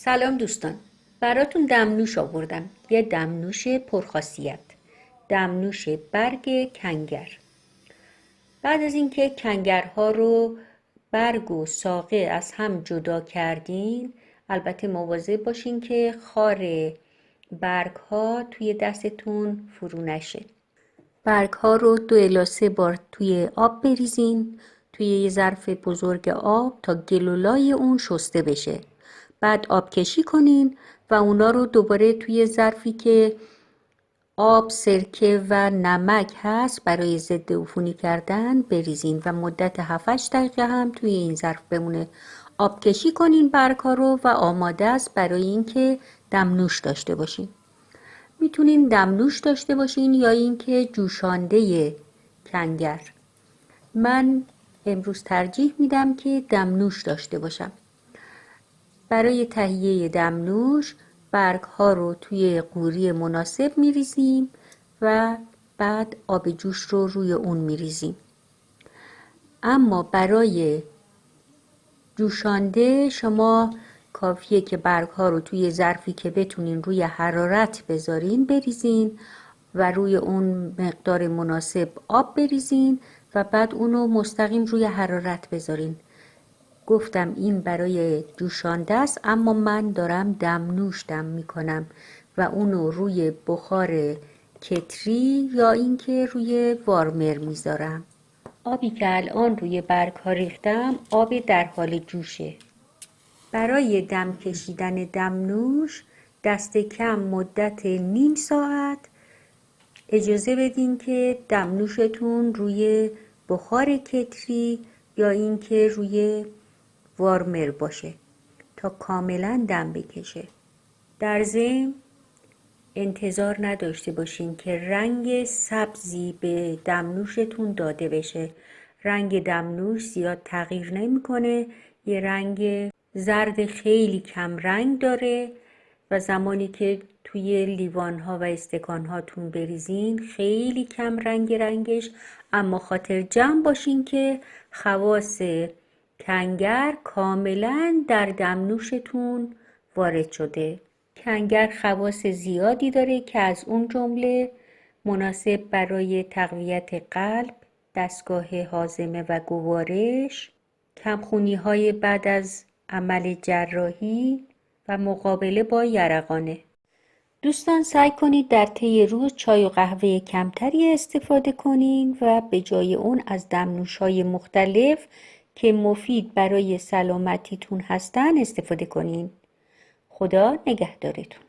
سلام دوستان، براتون دمنوش آوردم. یه دمنوش پرخاصیت، دمنوش برگ کنگر. بعد از اینکه کنگرها رو برگ و ساقه از هم جدا کردین، البته مواظب باشین که خار برگ ها توی دستتون فرو نشه. برگ ها رو 2 الی 3 بار توی آب بریزین، توی یه ظرف بزرگ آب تا گلولای اون شسته بشه. بعد آب کشی کنین و اونا رو دوباره توی ظرفی که آب، سرکه و نمک هست برای ضد عفونی کردن بریزین و مدت 7-8 دقیقه هم توی این ظرف بمونه. آب کشی کنین برگ ها رو و آماده است برای اینکه دمنوش داشته باشین. میتونین دمنوش داشته باشین یا اینکه جوشانده کنگر. من امروز ترجیح میدم که دمنوش داشته باشم. برای تهیه دمنوش برگ ها رو توی قوری مناسب میریزیم و بعد آب جوش رو روی اون میریزیم. اما برای جوشانده شما کافیه که برگ ها رو توی ظرفی که بتونین روی حرارت بذارین بریزین و روی اون مقدار مناسب آب بریزین و بعد اونو مستقیم روی حرارت بذارین. گفتم این برای جوشانده است، اما من دارم دمنوش دم میکنم و اونو روی بخار کتری یا اینکه روی وارمر میذارم. آبی که الان روی برگ ها ریختم آب در حال جوشه. برای دم کشیدن دمنوش دست کم مدت نیم ساعت اجازه بدین که دمنوشتون روی بخار کتری یا اینکه روی وارمر باشه تا کاملا دم بکشه. در ضمن انتظار نداشته باشین که رنگ سبزی به دمنوشتون داده بشه. رنگ دمنوش زیاد تغییر نمیکنه، یه رنگ زرد خیلی کم رنگ داره و زمانی که توی لیوان ها و استکان هاتون بریزین خیلی کم رنگش، اما خاطر جمع باشین که خواص کنگر کاملا در دمنوشتون وارد شده. کنگر خواص زیادی داره که از اون جمله مناسب برای تقویت قلب، دستگاه هاضمه و گوارش، کمخونی های بعد از عمل جراحی و مقابله با یرقانه. دوستان سعی کنید در طی روز چای و قهوه کمتری استفاده کنین و به جای اون از دمنوش‌های مختلف که مفید برای سلامتیتون هستن استفاده کنین. خدا نگهدارتون.